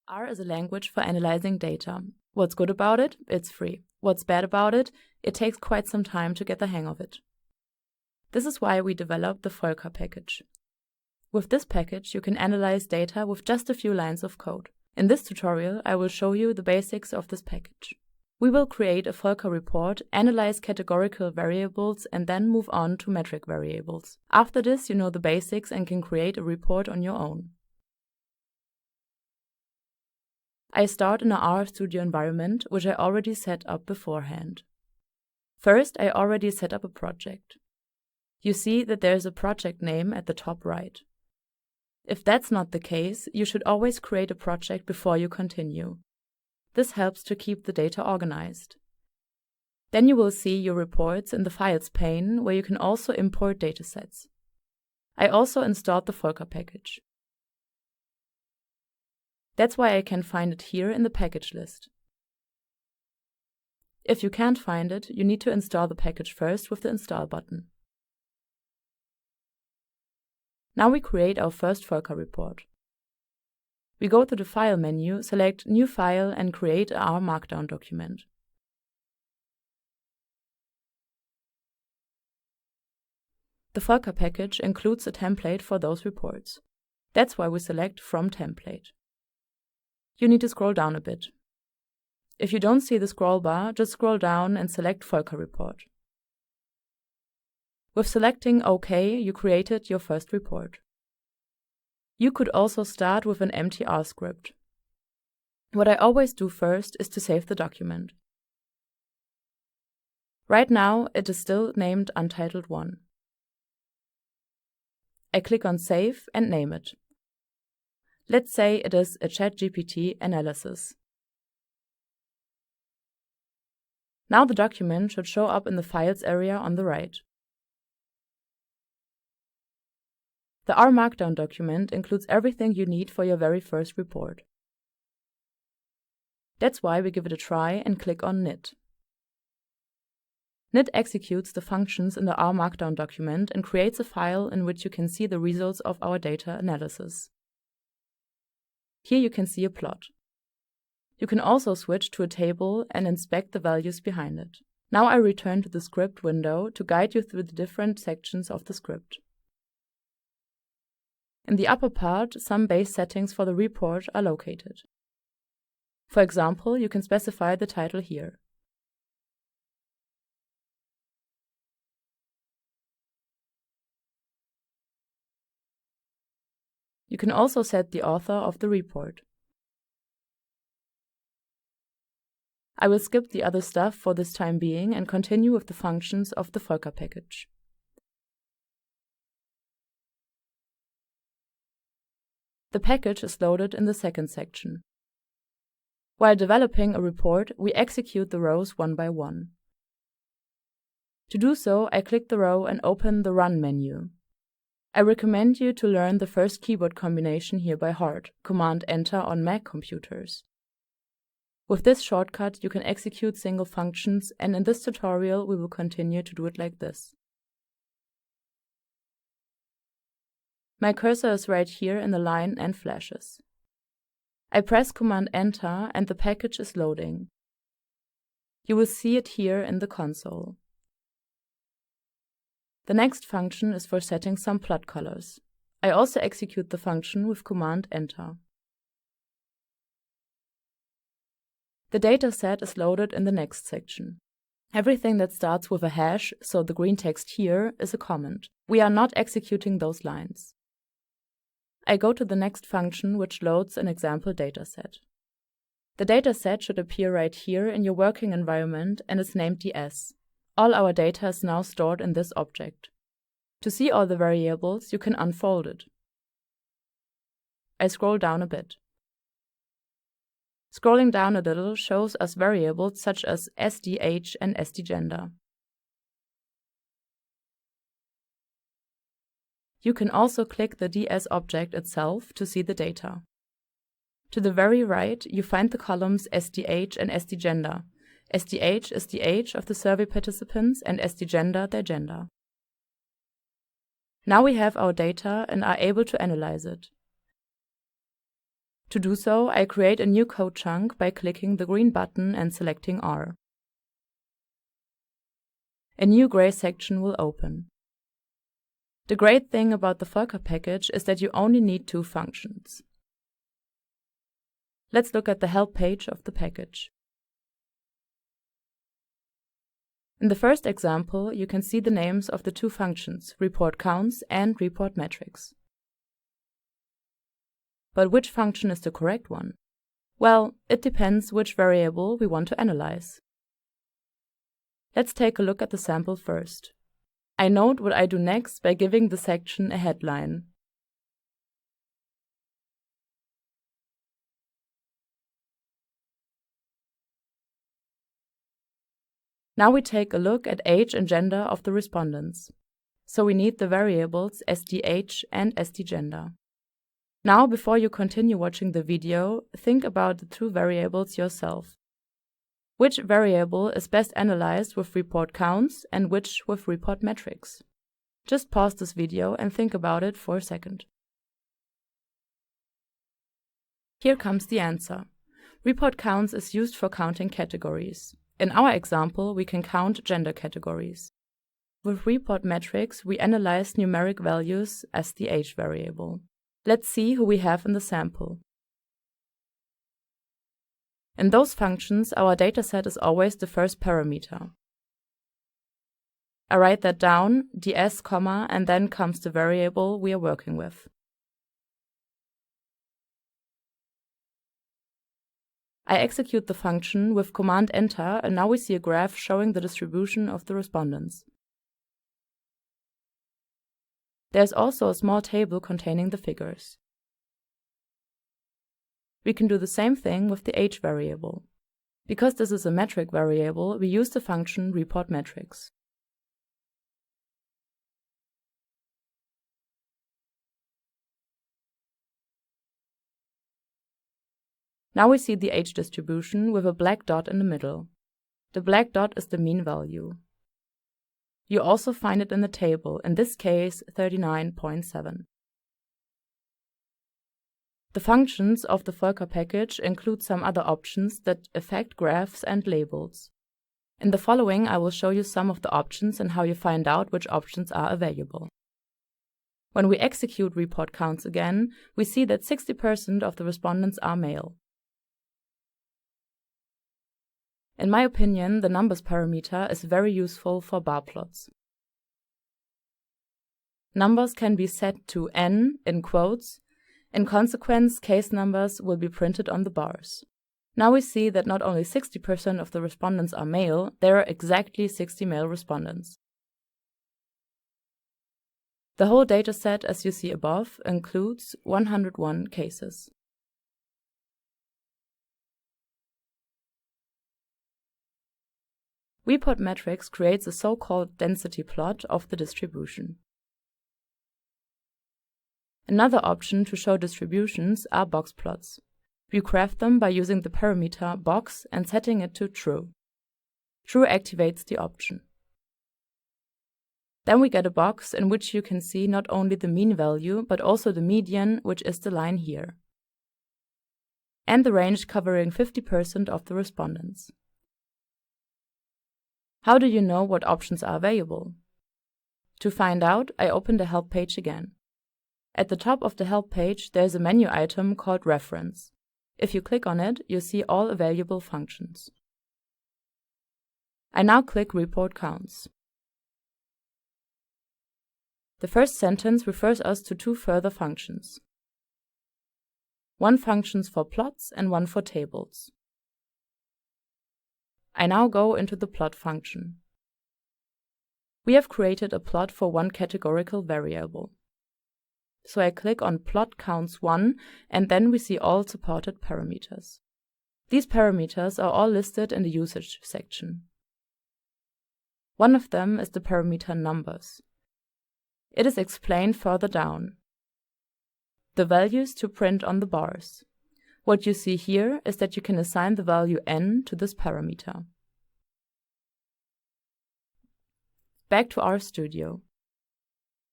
R is a language for analyzing data. What's good about it? It's free. What's bad about it? It takes quite some time to get the hang of it. This is why we developed the volkeR package. With this package, you can analyze data with just a few lines of code. In this tutorial, I will show you the basics of this package. We will create a volkeR report, analyze categorical variables, and then move on to metric variables. After this, you know the basics and can create a report on your own. I start in an RStudio environment, which I already set up beforehand. First, I already set up a project. You see that there is a project name at the top right. If that's not the case, you should always create a project before you continue. This helps to keep the data organized. Then you will see your reports in the Files pane, where you can also import datasets. I also installed the volkeR package. That's why I can find it here in the package list. If you can't find it, you need to install the package first with the Install button. Now we create our first volkeR report. We go to the File menu, select New File and create our Markdown document. The volkeR package includes a template for those reports. That's why we select From Template. You need to scroll down a bit. If you don't see the scroll bar, just scroll down and select volkeR report. With selecting OK, you created your first report. You could also start with an empty R script. What I always do first is to save the document. Right now, it is still named Untitled 1. I click on Save and name it. Let's say it is a ChatGPT analysis. Now the document should show up in the Files area on the right. The R Markdown document includes everything you need for your very first report. That's why we give it a try and click on Knit. Knit executes the functions in the R Markdown document and creates a file in which you can see the results of our data analysis. Here you can see a plot. You can also switch to a table and inspect the values behind it. Now I return to the script window to guide you through the different sections of the script. In the upper part, some base settings for the report are located. For example, you can specify the title here. You can also set the author of the report. I will skip the other stuff for this time being and continue with the functions of the volkeR package. The package is loaded in the second section. While developing a report, we execute the rows one by one. To do so, I click the row and open the Run menu. I recommend you to learn the first keyboard combination here by heart, Command-Enter on Mac computers. With this shortcut, you can execute single functions, and in this tutorial we will continue to do it like this. My cursor is right here in the line and flashes. I press Command-Enter and the package is loading. You will see it here in the console. The next function is for setting some plot colors. I also execute the function with Command-Enter. The dataset is loaded in the next section. Everything that starts with a hash, so the green text here, is a comment. We are not executing those lines. I go to the next function, which loads an example dataset. The dataset should appear right here in your working environment and is named DS. All our data is now stored in this object. To see all the variables, you can unfold it. I scroll down a bit. Scrolling down a little shows us variables such as SDH and SDGender. You can also click the DS object itself to see the data. To the very right, you find the columns SDH and SDGender. SDH is the age of the survey participants and SDGender their gender. Now we have our data and are able to analyze it. To do so, I create a new code chunk by clicking the green button and selecting R. A new gray section will open. The great thing about the volkeR package is that you only need 2 functions. Let's look at the help page of the package. In the first example, you can see the names of the 2 functions, reportCounts and reportMetrics. But which function is the correct one? Well, it depends which variable we want to analyze. Let's take a look at the sample first. I note what I do next by giving the section a headline. Now we take a look at age and gender of the respondents. So we need the variables sdh and sdgender. Now, before you continue watching the video, think about the 2 variables yourself. Which variable is best analyzed with reportCounts and which with reportMetrics? Just pause this video and think about it for a second. Here comes the answer. ReportCounts is used for counting categories. In our example, we can count gender categories. With reportMetrics, we analyze numeric values as the age variable. Let's see who we have in the sample. In those functions, our dataset is always the first parameter. I write that down, ds, and then comes the variable we are working with. I execute the function with Command Enter, and now we see a graph showing the distribution of the respondents. There's also a small table containing the figures. We can do the same thing with the age variable. Because this is a metric variable, we use the function reportMetrics. Now we see the age distribution with a black dot in the middle. The black dot is the mean value. You also find it in the table, in this case 39.7. The functions of the volkeR package include some other options that affect graphs and labels. In the following, I will show you some of the options and how you find out which options are available. When we execute reportCounts again, we see that 60% of the respondents are male. In my opinion, the numbers parameter is very useful for bar plots. Numbers can be set to n in quotes. In consequence, case numbers will be printed on the bars. Now we see that not only 60% of the respondents are male, there are exactly 60 male respondents. The whole dataset, as you see above, includes 101 cases. reportMetrics creates a so-called density plot of the distribution. Another option to show distributions are box plots. We craft them by using the parameter box and setting it to true. True activates the option. Then we get a box in which you can see not only the mean value, but also the median, which is the line here, and the range covering 50% of the respondents. How do you know what options are available? To find out, I open the help page again. At the top of the help page, there is a menu item called Reference. If you click on it, you see all available functions. I now click reportCounts. The first sentence refers us to 2 further functions. One functions for plots and one for tables. I now go into the plot function. We have created a plot for one categorical variable. So I click on Plot Counts 1, and then we see all supported parameters. These parameters are all listed in the usage section. One of them is the parameter numbers. It is explained further down. The values to print on the bars. What you see here is that you can assign the value n to this parameter. Back to RStudio.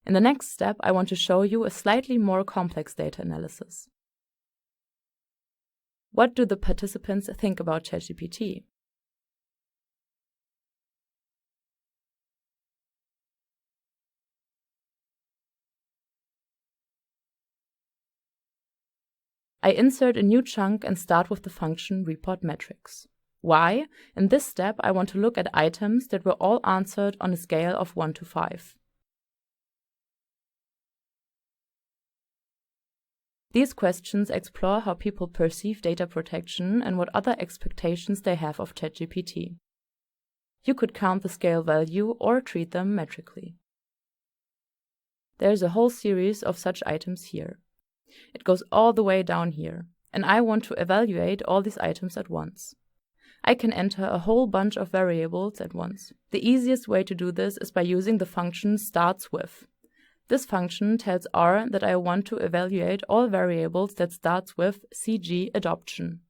In the next step, I want to show you a slightly more complex data analysis. What do the participants think about ChatGPT? I insert a new chunk and start with the function report metrics. Why? In this step, I want to look at items that were all answered on a scale of 1 to 5. These questions explore how people perceive data protection and what other expectations they have of ChatGPT. You could count the scale value or treat them metrically. There's a whole series of such items here. It goes all the way down here, and I want to evaluate all these items at once. I can enter a whole bunch of variables at once. The easiest way to do this is by using the function startsWith. This function tells R that I want to evaluate all variables that starts with CG adoption.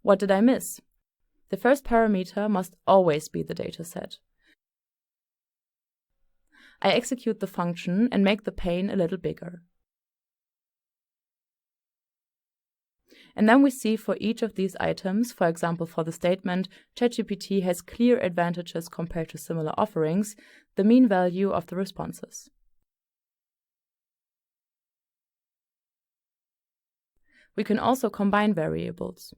What did I miss? The first parameter must always be the dataset. I execute the function and make the pane a little bigger. And then we see for each of these items, for example for the statement, ChatGPT has clear advantages compared to similar offerings, the mean value of the responses. We can also combine variables.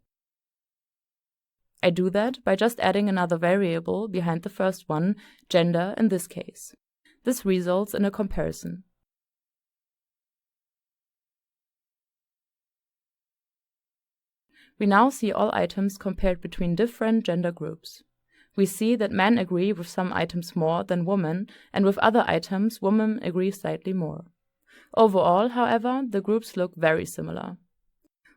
I do that by just adding another variable behind the first one, gender in this case. This results in a comparison. We now see all items compared between different gender groups. We see that men agree with some items more than women, and with other items women agree slightly more. Overall, however, the groups look very similar.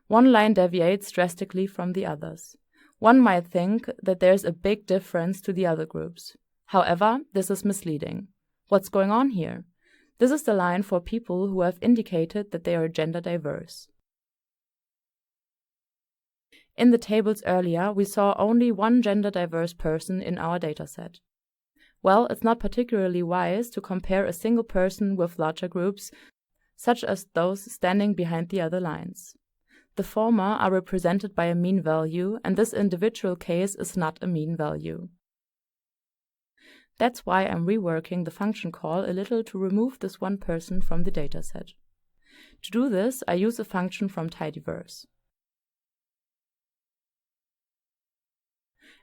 One line deviates drastically from the others. One might think that there's a big difference to the other groups. However, this is misleading. What's going on here? This is the line for people who have indicated that they are gender diverse. In the tables earlier, we saw only one gender diverse person in our dataset. Well, it's not particularly wise to compare a single person with larger groups, such as those standing behind the other lines. The former are represented by a mean value, and this individual case is not a mean value. That's why I'm reworking the function call a little to remove this one person from the dataset. To do this, I use a function from tidyverse.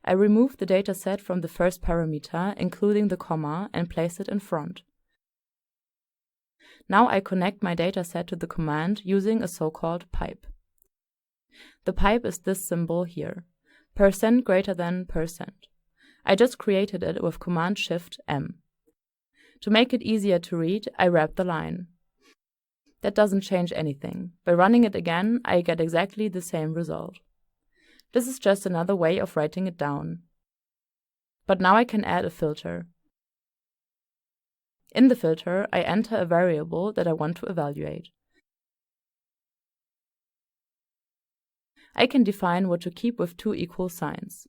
I remove the dataset from the first parameter, including the comma, and place it in front. Now I connect my dataset to the command using a so-called pipe. The pipe is this symbol here, %greater than %. I just created it with Command-Shift-M. To make it easier to read, I wrap the line. That doesn't change anything. By running it again, I get exactly the same result. This is just another way of writing it down. But now I can add a filter. In the filter, I enter a variable that I want to evaluate. I can define what to keep with two equal signs.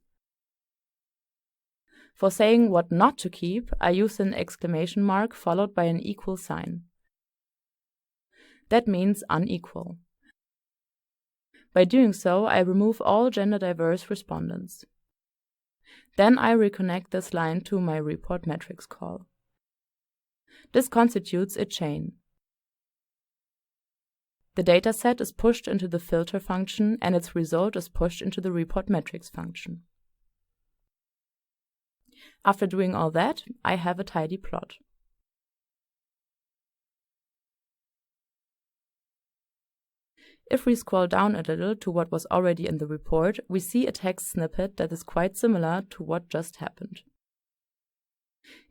For saying what not to keep, I use an exclamation mark followed by an equal sign. That means unequal. By doing so, I remove all gender-diverse respondents. Then I reconnect this line to my report metrics call. This constitutes a chain. The dataset is pushed into the filter function, and its result is pushed into the report metrics function. After doing all that, I have a tidy plot. If we scroll down a little to what was already in the report, we see a text snippet that is quite similar to what just happened.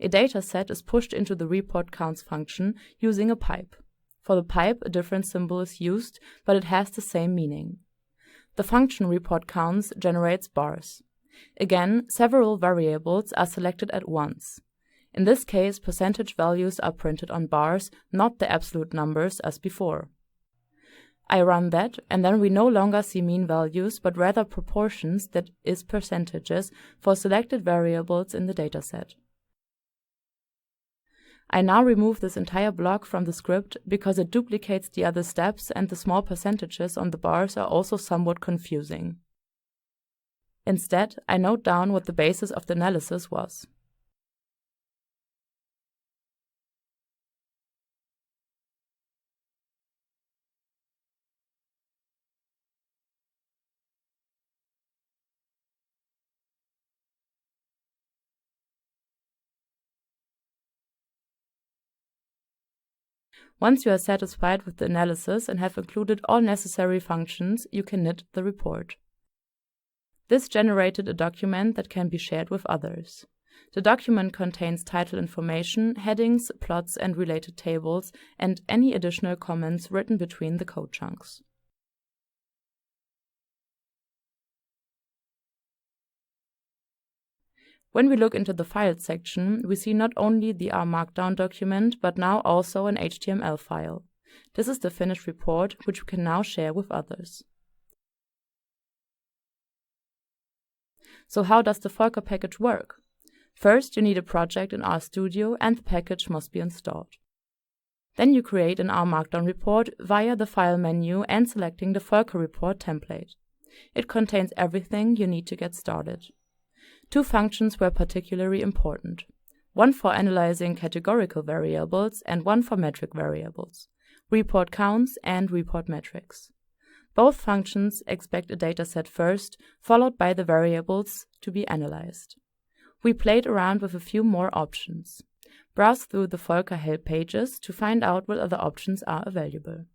A dataset is pushed into the report counts function using a pipe. For the pipe, a different symbol is used, but it has the same meaning. The function report counts generates bars. Again, several variables are selected at once. In this case, percentage values are printed on bars, not the absolute numbers as before. I run that, and then we no longer see mean values, but rather proportions, that is percentages, for selected variables in the dataset. I now remove this entire block from the script because it duplicates the other steps and the small percentages on the bars are also somewhat confusing. Instead, I note down what the basis of the analysis was. Once you are satisfied with the analysis and have included all necessary functions, you can knit the report. This generated a document that can be shared with others. The document contains title information, headings, plots, and related tables, and any additional comments written between the code chunks. When we look into the Files section, we see not only the R Markdown document, but now also an HTML file. This is the finished report, which we can now share with others. So how does the volkeR package work? First, you need a project in RStudio and the package must be installed. Then you create an R Markdown report via the File menu and selecting the volkeR report template. It contains everything you need to get started. Two functions were particularly important, one for analyzing categorical variables and one for metric variables, report counts and report metrics. Both functions expect a dataset first, followed by the variables to be analyzed. We played around with a few more options. Browse through the volkeR help pages to find out what other options are available.